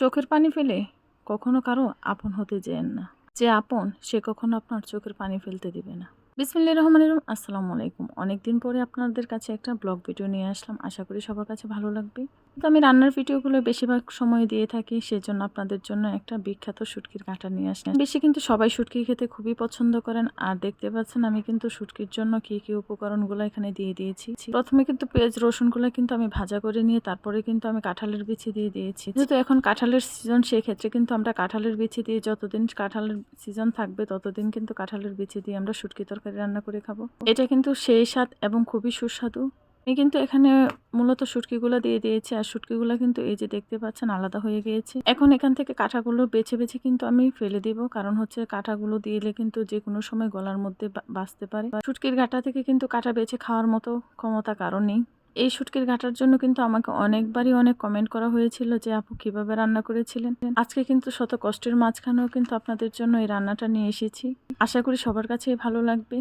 চোখের পানি ফেলে কখনো কারো আপন হতে যেয়েন না। যে আপন সে কখনো আপনার চোখের পানি ফেলতে দিবে না। বিসমিল্লাহির রহমানির রহিম। আসসালামু আলাইকুম। অনেকদিন পরে আপনাদের কাছে একটা ব্লগ ভিডিও নিয়ে আসলাম। আশা করি সবার কাছে ভালো লাগবে। তো আমি রান্নার ভিডিওগুলো বেশিরভাগ সময় দিয়ে থাকি, সেজন্য আপনাদের জন্য একটা বিখ্যাত শুটকির কাঁটা নিয়ে আসলাম। বেশি কিন্তু সবাই শুটকি খেতে খুবই পছন্দ করেন। আর দেখতে পাচ্ছেন আমি কিন্তু শুটকির জন্য কি কি উপকরণগুলো এখানে দিয়ে দিয়েছি। প্রথমে কিন্তু পেঁয়াজ রসুনগুলো কিন্তু আমি ভাজা করে নিয়ে তারপরে কিন্তু আমি কাঁঠালের বিচি দিয়ে দিয়েছি। যেহেতু এখন কাঁঠালের সিজন, সেক্ষেত্রে কিন্তু আমরা কাঁঠালের বিচি দিয়ে, যতদিন কাঁঠালের সিজন থাকবে ততদিন কিন্তু কাঁঠালের বিচি দিয়ে আমরা শুটকি তরকারি রান্না করে খাবো। এটা কিন্তু সেই স্বাদ এবং খুবই সুস্বাদু। আমি কিন্তু এখানে মূলত শুটকিগুলো দিয়ে দিয়েছি, আর শুটকিগুলো কিন্তু এই যে দেখতে পাচ্ছেন আলাদা হয়ে গিয়েছে। এখন এখান থেকে কাঁটাগুলো বেছে বেছে কিন্তু আমি ফেলে দিব, কারণ হচ্ছে কাঁটাগুলো দিলে কিন্তু যে কোনো সময় গলার মধ্যে বাঁচতে পারে। শুটকির ঘাটা থেকে কিন্তু কাঁটা বেছে খাওয়ার মতো ক্ষমতা কারণ নেই। এই শুটকির ঘাটার জন্য কিন্তু আমাকে অনেকবারই অনেক কমেন্ট করা হয়েছিল যে আপু কিভাবে রান্না করেছিলেন। আজকে কিন্তু শত কষ্টের মাঝখানেও কিন্তু আপনাদের জন্য এই রান্নাটা নিয়ে এসেছি। আশা করি সবার কাছেই ভালো লাগবে।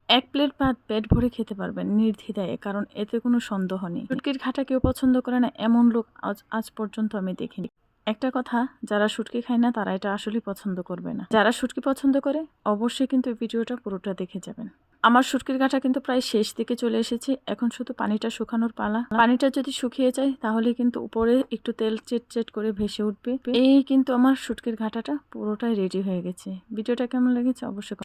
এক প্লেট ভাত পেট ভরে খেতে পারবেন নির্দ্বিধায়, কারণ এতে কোনো সন্দেহ নেই। শুটকির ঘাটা কেউ পছন্দ করে না এমন লোক আজ পর্যন্ত আমি দেখিনি। একটা কথা, যারা শুটকি খায় না তারা এটা আসলেই পছন্দ করবে না। যারা শুটকি পছন্দ করে অবশ্যই কিন্তু ভিডিওটা পুরোটা দেখে যাবেন। আমার শুটকির ঘাটা কিন্তু প্রায় শেষ দিকে চলে এসেছে। এখন শুধু পানিটা শুকানোর পালা। পানিটা যদি শুকিয়ে যায় তাহলে কিন্তু উপরে একটু তেল চেট করে ভেসে উঠবে। এই কিন্তু আমার শুটকির ঘাটাটা পুরোটাই রেডি হয়ে গেছে। ভিডিওটা কেমন লেগেছে অবশ্যই